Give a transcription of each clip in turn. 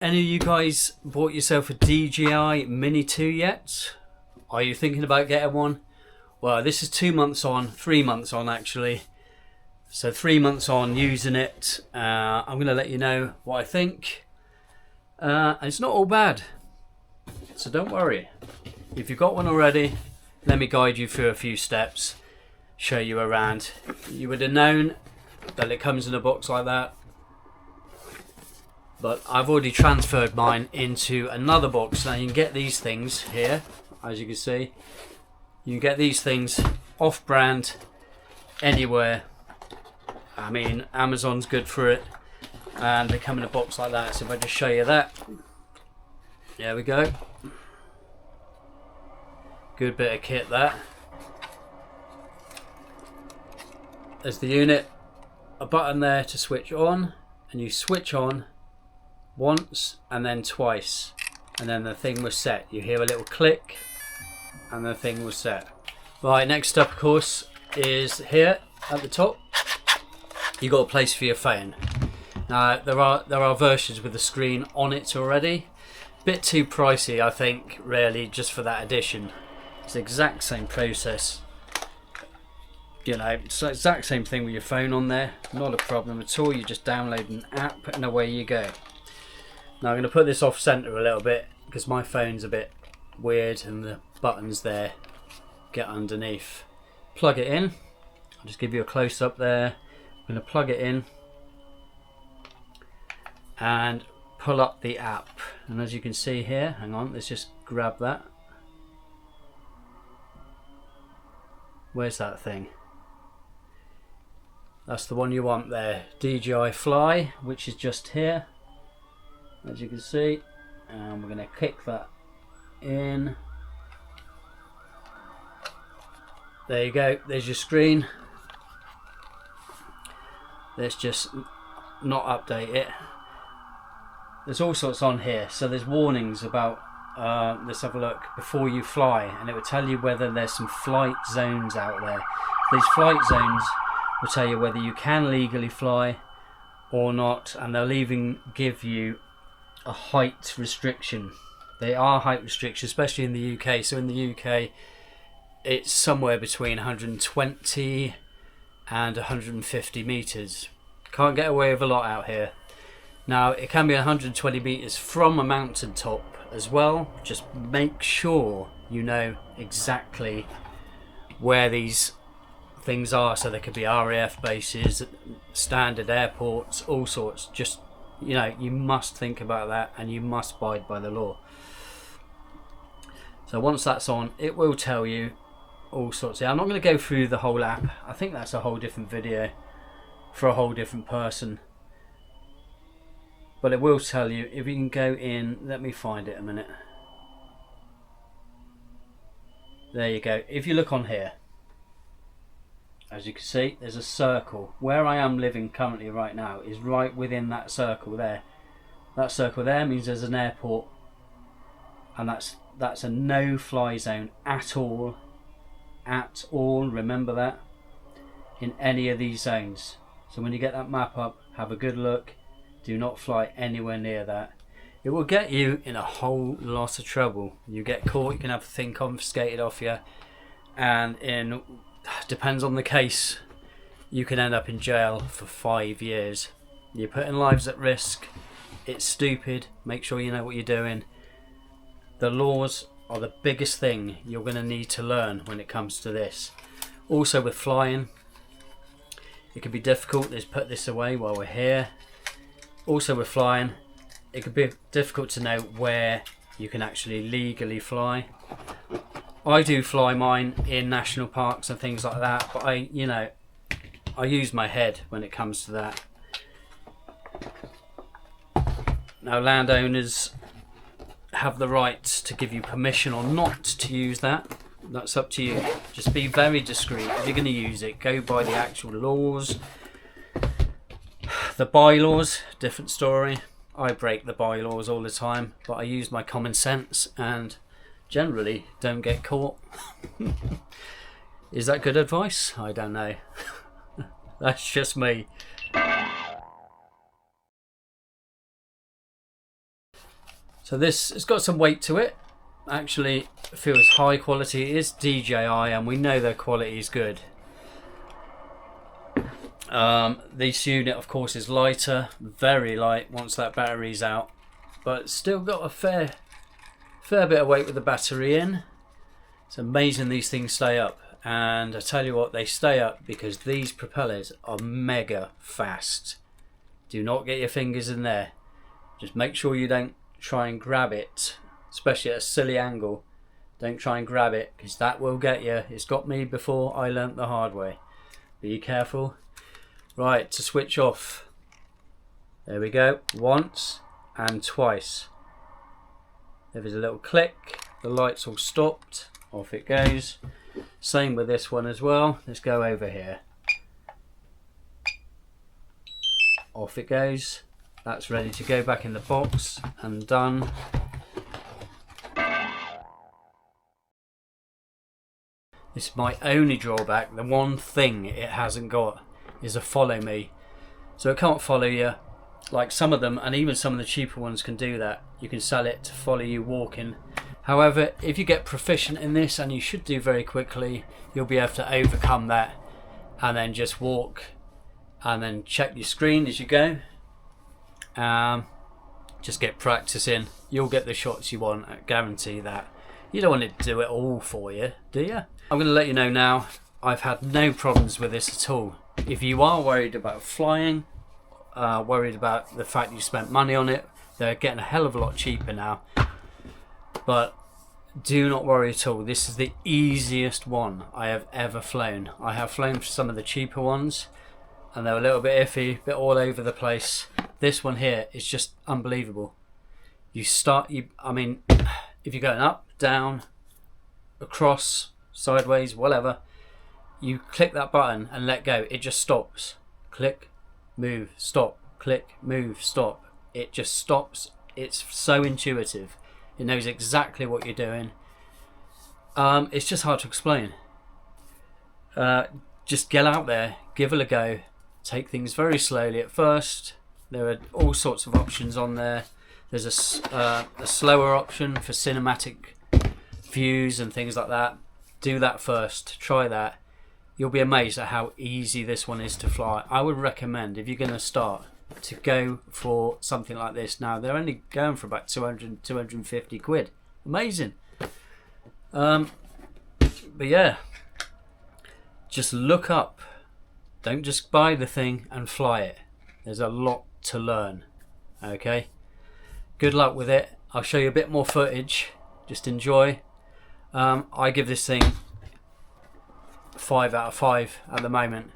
Any of you guys bought yourself a DJI Mini 2 yet? Are you thinking about getting one? Well, this is 2 months on, 3 months on actually. So 3 months on using it. I'm going to let you know what I think. It's not all bad. So don't worry. If you've got one already, let me guide you through a few steps. Show you around. You would have known that it comes in a box like that. But I've already transferred mine into another box. Now you can get these things here, as you can see. You can get these things off-brand anywhere. I mean, Amazon's good for it, and they come in a box like that. So if I just show you that, there we go. Good bit of kit that. There's the unit, a button there to switch on, and you switch on once and then twice, and then the thing was set. You hear a little click and the thing was set. Right, next up of course is here at the top. You got a place for your phone. Now there are versions with the screen on it already. Bit too pricey, I think, really, just for that edition. It's the exact same process. You know, it's the exact same thing with your phone on there. Not a problem at all. You just download an app and away you go. Now I'm going to put this off center a little bit because my phone's a bit weird and the buttons there get underneath. Plug it in. I'll just give you a close up there. I'm going to plug it in and pull up the app. And as you can see here, hang on, let's just grab that. Where's that thing? That's the one you want there. DJI Fly, which is just here, as you can see, and we're going to kick that in. There you go, there's your screen. Let's just not update it. There's all sorts on here, so there's warnings about let's have a look, before you fly, and it will tell you whether there's some flight zones out there. These flight zones will tell you whether you can legally fly or not, and they'll even give you a height restriction. They are height restrictions, especially in the UK. So in the UK it's somewhere between 120 and 150 meters. Can't get away with a lot out here. Now it can be 120 meters from a mountain top as well. Just make sure you know exactly where these things are. So there could be RAF bases, standard airports, all sorts. Just, you know, you must think about that and you must abide by the law. So once that's on, it will tell you all sorts. I'm not going to go through the whole app. I think that's a whole different video for a whole different person. But it will tell you, if you can go in, let me find it a minute. There you go. If you look on here, as you can see, there's a circle. Where I am living currently right now is right within that circle there. That circle there means there's an airport, and that's a no-fly zone at all. At all, remember that, in any of these zones. So when you get that map up, have a good look. Do not fly anywhere near that. It will get you in a whole lot of trouble. You get caught, you can have the thing confiscated off you, and in, depends on the case, you can end up in jail for 5 years. You're putting lives at risk. It's stupid. Make sure you know what you're doing. The laws are the biggest thing you're going to need to learn when it comes to this. Also with flying, it can be difficult. Let's put this away while we're here. Also with flying, it can be difficult to know where you can actually legally fly. I do fly mine in national parks and things like that, but I use my head when it comes to that. Now landowners have the right to give you permission or not to use that. That's up to you. Just be very discreet. If you're going to use it, go by the actual laws. The bylaws, different story. I break the bylaws all the time, but I use my common sense and generally don't get caught. Is that good advice? I don't know. That's just me. So this, it's got some weight to it. Actually feels high quality. It is DJI and we know their quality is good. This unit of course is lighter, very light once that battery's out, but still got a fair bit of weight with the battery in. It's amazing these things stay up, and I tell you what, they stay up because these propellers are mega fast. Do not get your fingers in there. Just make sure you don't try and grab it, especially at a silly angle. Don't try and grab it because that will get you. It's got me before, I learnt the hard way. Be careful. Right, to switch off, there we go, once and twice. There was a little click, the lights all stopped, off it goes. Same with this one as well. Let's go over here. Off it goes. That's ready to go back in the box and done. This is my only drawback. The one thing it hasn't got is a follow me. So it can't follow you like some of them, and even some of the cheaper ones can do that. You can sell it to follow you walking. However, if you get proficient in this, and you should do very quickly, you'll be able to overcome that and then just walk and then check your screen as you go. Just get practice in. You'll get the shots you want, I guarantee that. You don't want it to do it all for you, do you? I'm going to let you know now, I've had no problems with this at all. If you are worried about flying, worried about the fact you spent money on it, they're getting a hell of a lot cheaper now. But do not worry at all. This is the easiest one I have ever flown. I have flown for some of the cheaper ones and they're a little bit iffy, a bit all over the place. This one here is just unbelievable. I mean, if you're going up, down, across, sideways, whatever, you click that button and let go, it just stops. Click, move, stop, click, move, stop. It just stops. It's so intuitive. It knows exactly what you're doing. It's just hard to explain. Just get out there, give it a go, take things very slowly at first. There are all sorts of options on there. There's a slower option for cinematic views and things like that. Do that first, try that. You'll be amazed at how easy this one is to fly. I would recommend, if you're going to start, to go for something like this. Now they're only going for about 200, 250 quid. Amazing. But yeah, just look up. Don't just buy the thing and fly it. There's a lot to learn. Okay, good luck with it. I'll show you a bit more footage. Just enjoy. I give this thing 5 out of 5 at the moment.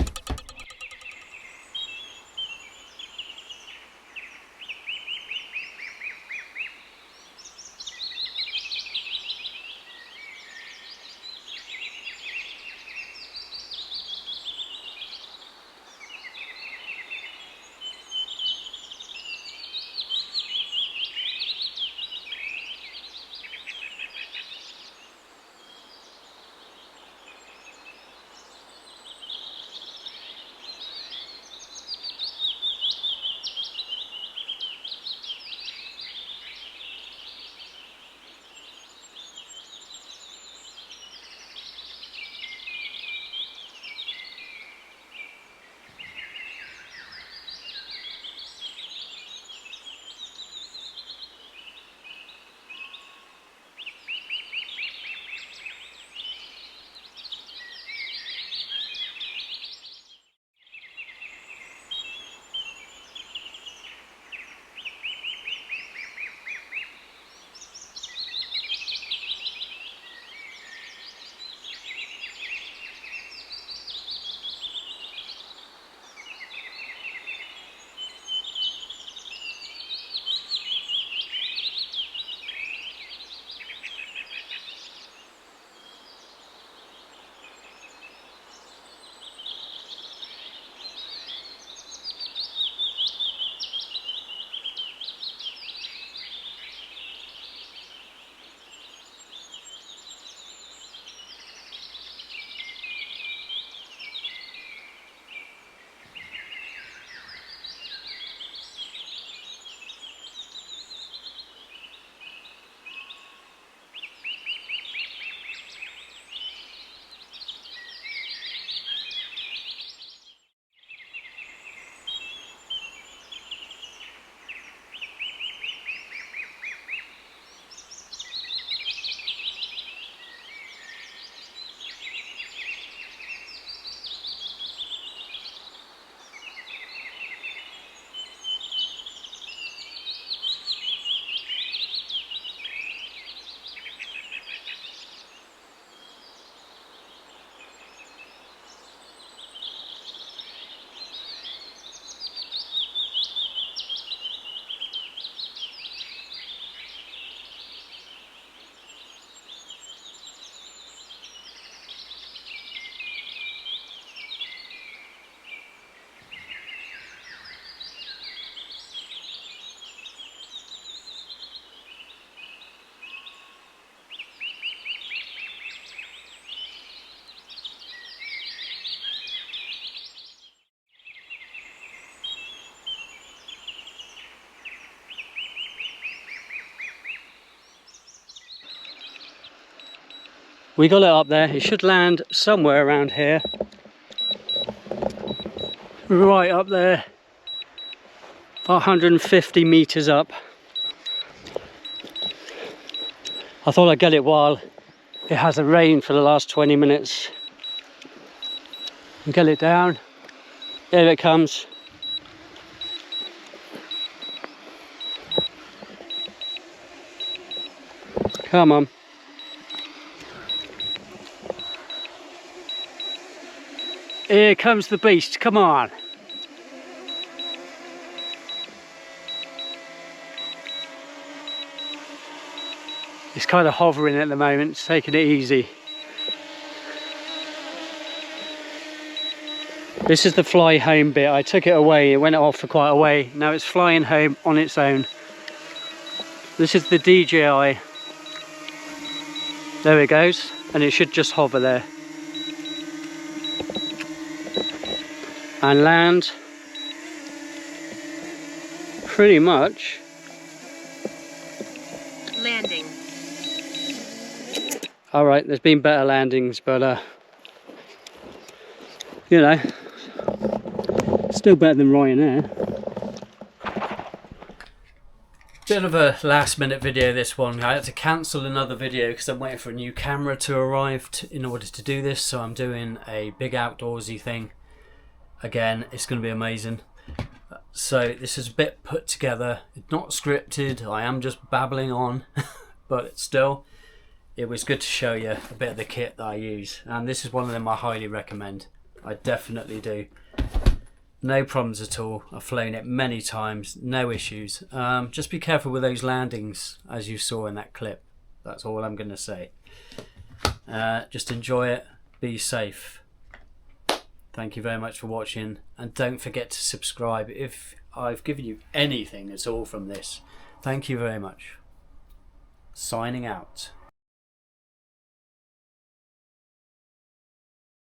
We got it up there. It should land somewhere around here. Right up there. 150 meters up. I thought I'd get it while it hasn't rained for the last 20 minutes. And get it down. There it comes. Come on. Here comes the beast, come on. It's kind of hovering at the moment, it's taking it easy. This is the fly home bit. I took it away, it went off for quite a way. Now it's flying home on its own. This is the DJI. There it goes, and it should just hover there. And land pretty much. Landing. All right, there's been better landings, but you know, still better than Ryanair. Bit of a last minute video this one. I had to cancel another video because I'm waiting for a new camera to arrive in order to do this, so I'm doing a big outdoorsy thing. Again, it's going to be amazing. So this is a bit put together. It's not scripted. I am just babbling on, but still, it was good to show you a bit of the kit that I use. And this is one of them I highly recommend. I definitely do. No problems at all. I've flown it many times, no issues. Just be careful with those landings, as you saw in that clip. That's all I'm going to say. Just enjoy it. Be safe. Thank you very much for watching, and don't forget to subscribe if I've given you anything at all from this. Thank you very much. Signing out.